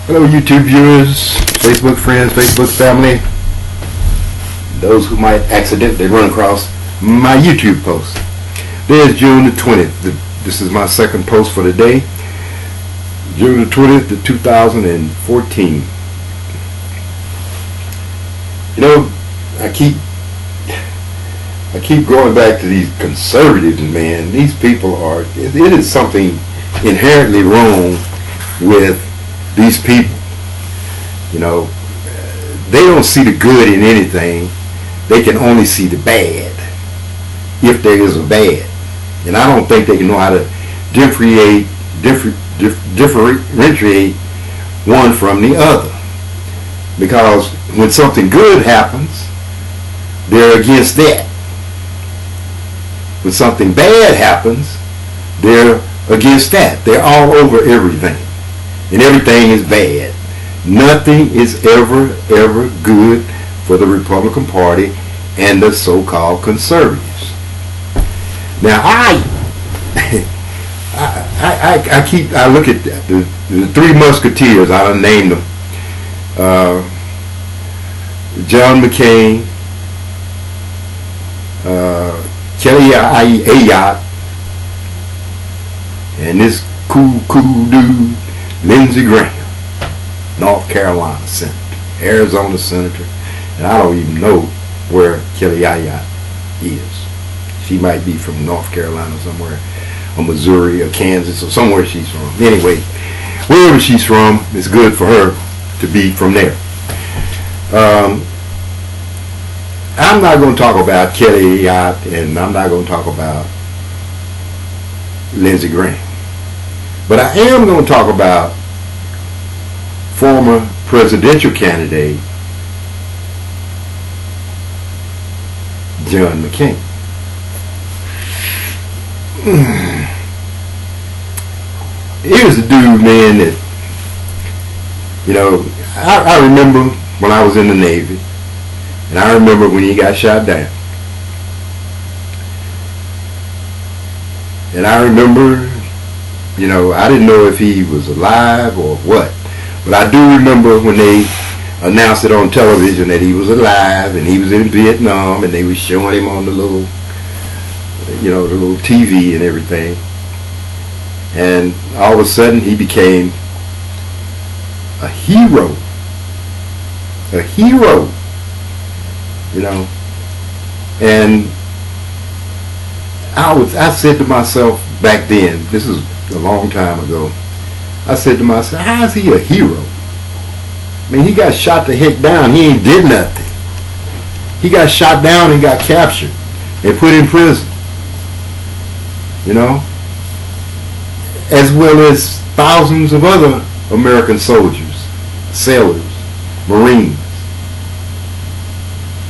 Hello YouTube viewers, Facebook friends, Facebook family, those who might accidentally run across my YouTube post. Today is June the 20th. This is my second post for the day. June the 20th, 2014. You know, I keep going back to these conservatives, man. These people are, it is something inherently wrong with these people. You know, they don't see the good in anything. They can only see the bad, if there is a bad. And I don't think they can know how to differentiate one from the other. Because when something good happens, they're against that. When something bad happens, they're against that. They're all over everything. And everything is bad. Nothing is ever good for the Republican Party and the so-called conservatives. Now I look at the three musketeers. I done named them. John Mcain, Kelly Ayotte, and this cool dude, Lindsey Graham, North Carolina Senator, Arizona Senator, and I don't even know where Kelly Ayotte is. She might be from North Carolina somewhere, or Missouri, or Kansas, or somewhere she's from. Anyway, wherever she's from, it's good for her to be from there. I'm not going to talk about Kelly Ayotte, and I'm not going to talk about Lindsey Graham. But I am going to talk about former presidential candidate John McCain. Here's a dude, man, that, you know, I remember when I was in the Navy, and I remember when he got shot down. And I remember, you know, I didn't know if he was alive or what. But I do remember when they announced it on television that he was alive and he was in Vietnam, and they were showing him on the little, you know, the little TV and everything. And all of a sudden he became a hero. A hero. You know. And I said to myself back then, this is a long time ago, I said to myself, how is he a hero? I mean, he got shot the heck down. He ain't did nothing. He got shot down and got captured and put in prison. You know? As well as thousands of other American soldiers, sailors, Marines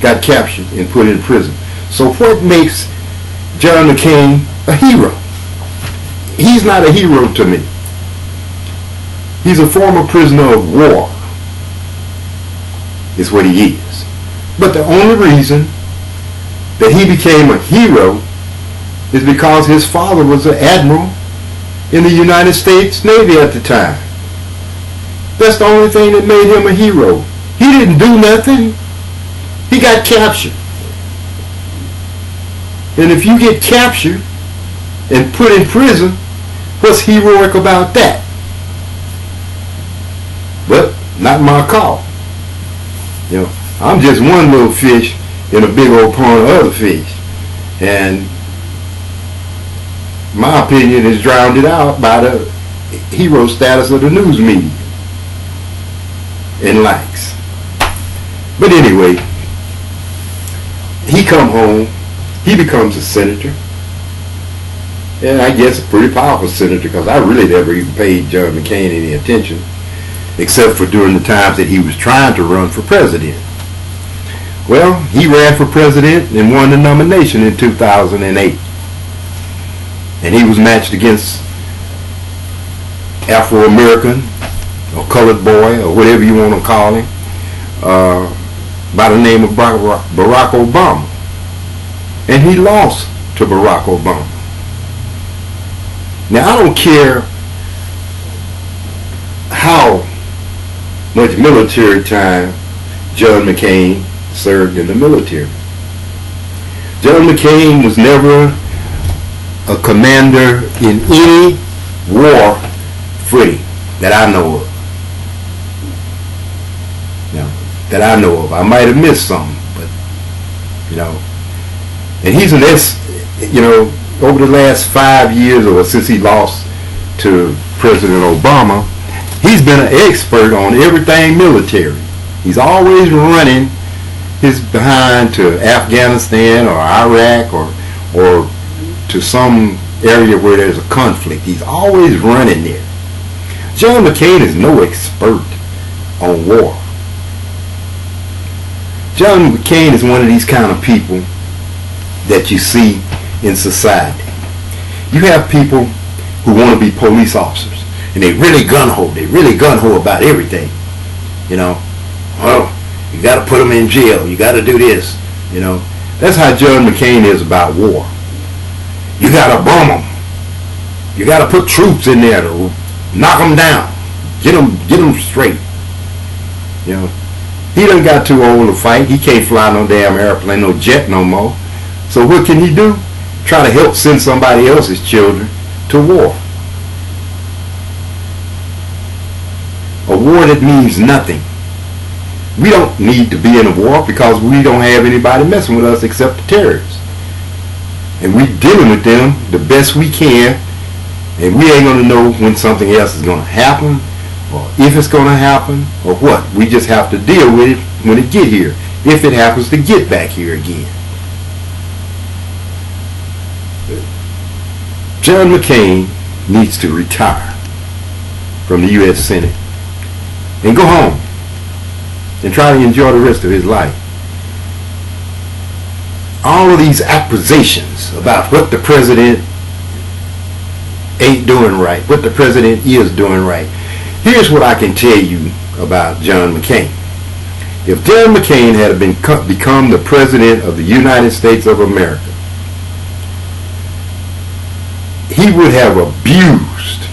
got captured and put in prison. So what makes John McCain a hero? He's not a hero to me. He's a former prisoner of war, is what he is. But the only reason that he became a hero is because his father was an admiral in the United States Navy at the time. That's the only thing that made him a hero. He didn't do nothing. He got captured. And if you get captured and put in prison, what's heroic about that? But not my call. You know, I'm just one little fish in a big old pond of other fish. And my opinion is drowned out by the hero status of the news media and likes. But anyway, he come home, he becomes a senator, and I guess a pretty powerful senator, because I really never even paid John McCain any attention, except for during the times that he was trying to run for president. Well, he ran for president and won the nomination in 2008. And he was matched against Afro-American or colored boy or whatever you want to call him, by the name of Barack Obama. And he lost to Barack Obama. Now, I don't care how much military time John McCain served in the military. John McCain was never a commander in any war footing that I know of. That I know of. I might have missed some, but and he's over the last 5 years or since he lost to President Obama, he's been an expert on everything military. He's always running his behind to Afghanistan or Iraq or to some area where there's a conflict. He's always running there. John McCain is no expert on war. John McCain is one of these kind of people that you see in society. You have people who want to be police officers, and they really gun-ho. They really gun-ho about everything. Oh, you got to put them in jail. You got to do this. That's how John McCain is about war. You got to bomb them. You got to put troops in there to knock them down. Get them straight. He done got too old to fight. He can't fly no damn airplane, no jet no more. So what can he do? Try to help send somebody else's children to war. A war that means nothing. We don't need to be in a war because we don't have anybody messing with us except the terrorists. And we dealing with them the best we can, and we ain't going to know when something else is going to happen, or if it's going to happen, or what. We just have to deal with it when it get here, if it happens to get back here again. John McCain needs to retire from the U.S. Senate and go home and try to enjoy the rest of his life. All of these accusations about what the president ain't doing right, what the president is doing right. Here's what I can tell you about John McCain. If John McCain had become the president of the United States of America, he would have abused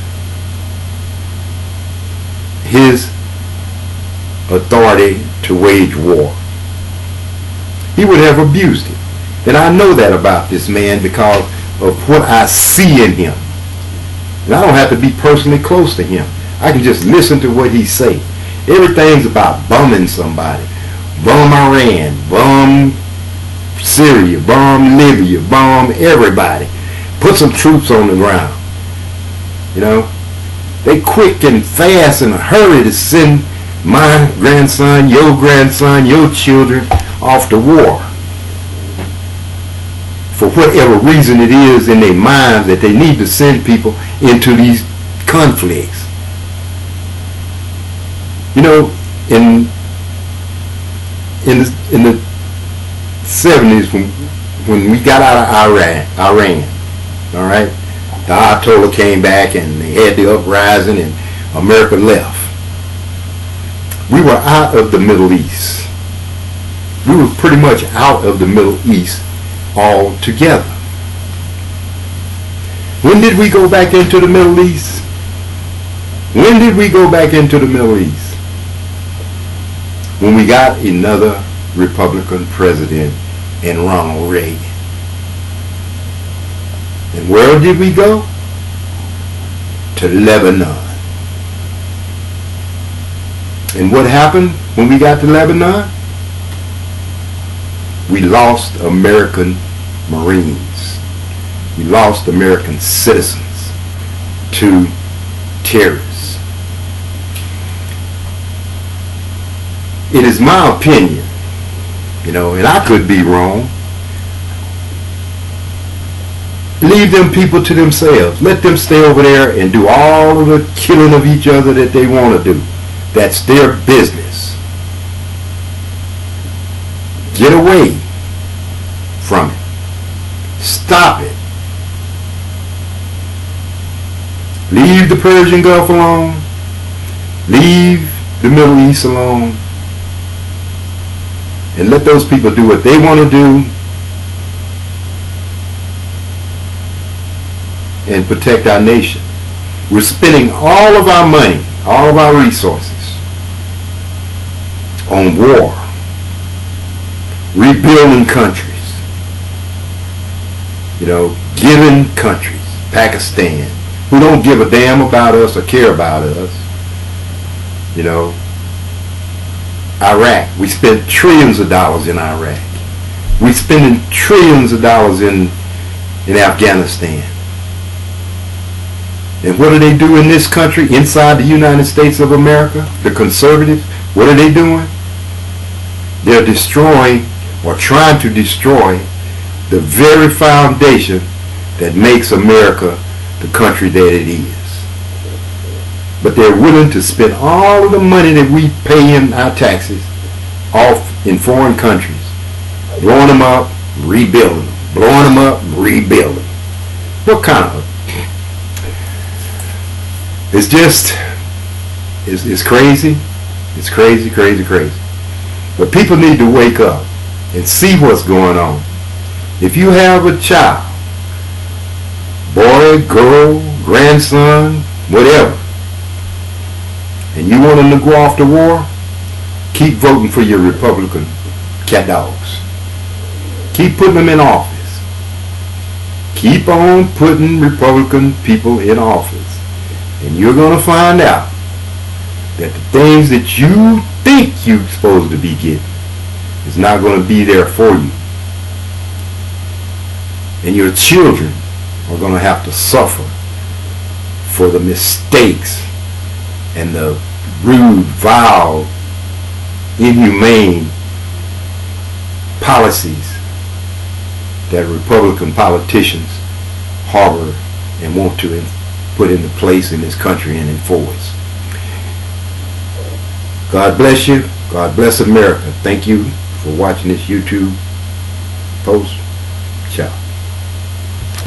his authority to wage war. He would have abused it. And I know that about this man because of what I see in him. And I don't have to be personally close to him. I can just listen to what he say. Everything's about bombing somebody. Bomb Iran, bomb Syria, bomb Libya, bomb everybody. Put some troops on the ground. They quick and fast in a hurry to send my grandson, your children off to war. For whatever reason it is in their minds that they need to send people into these conflicts. In the 70s when we got out of Iran, all right, the Ayatollah came back and they had the uprising and America left. We were out of the Middle East. We were pretty much out of the Middle East altogether. When did we go back into the Middle East? When did we go back into the Middle East? When we got another Republican president in Ronald Reagan. And where did we go? To Lebanon. And what happened when we got to Lebanon? We lost American Marines. We lost American citizens to terrorists. It is my opinion, and I could be wrong. Leave them people to themselves. Let them stay over there and do all of the killing of each other that they want to do. That's their business. Get away from it. Stop it. Leave the Persian Gulf alone. Leave the Middle East alone. And let those people do what they want to do and protect our nation. We're spending all of our money, all of our resources on war, rebuilding countries, giving countries, Pakistan, who don't give a damn about us or care about us, Iraq, we spent trillions of dollars in Iraq. We're spending trillions of dollars in Afghanistan. And what do they do in this country, inside the United States of America? The conservatives, what are they doing? They're destroying, or trying to destroy, the very foundation that makes America the country that it is. But they're willing to spend all of the money that we pay in our taxes off in foreign countries, blowing them up, rebuilding them, blowing them up, rebuilding them. What kind of... It's just, it's crazy. It's crazy, crazy, crazy. But people need to wake up and see what's going on. If you have a child, boy, girl, grandson, whatever, and you want them to go off to war, keep voting for your Republican cat dogs. Keep putting them in office. Keep on putting Republican people in office. And you're going to find out that the things that you think you're supposed to be getting is not going to be there for you. And your children are going to have to suffer for the mistakes and the rude, vile, inhumane policies that Republican politicians harbor and want to put into place in this country and enforce. God bless you. God bless America. Thank you for watching this YouTube post. Ciao.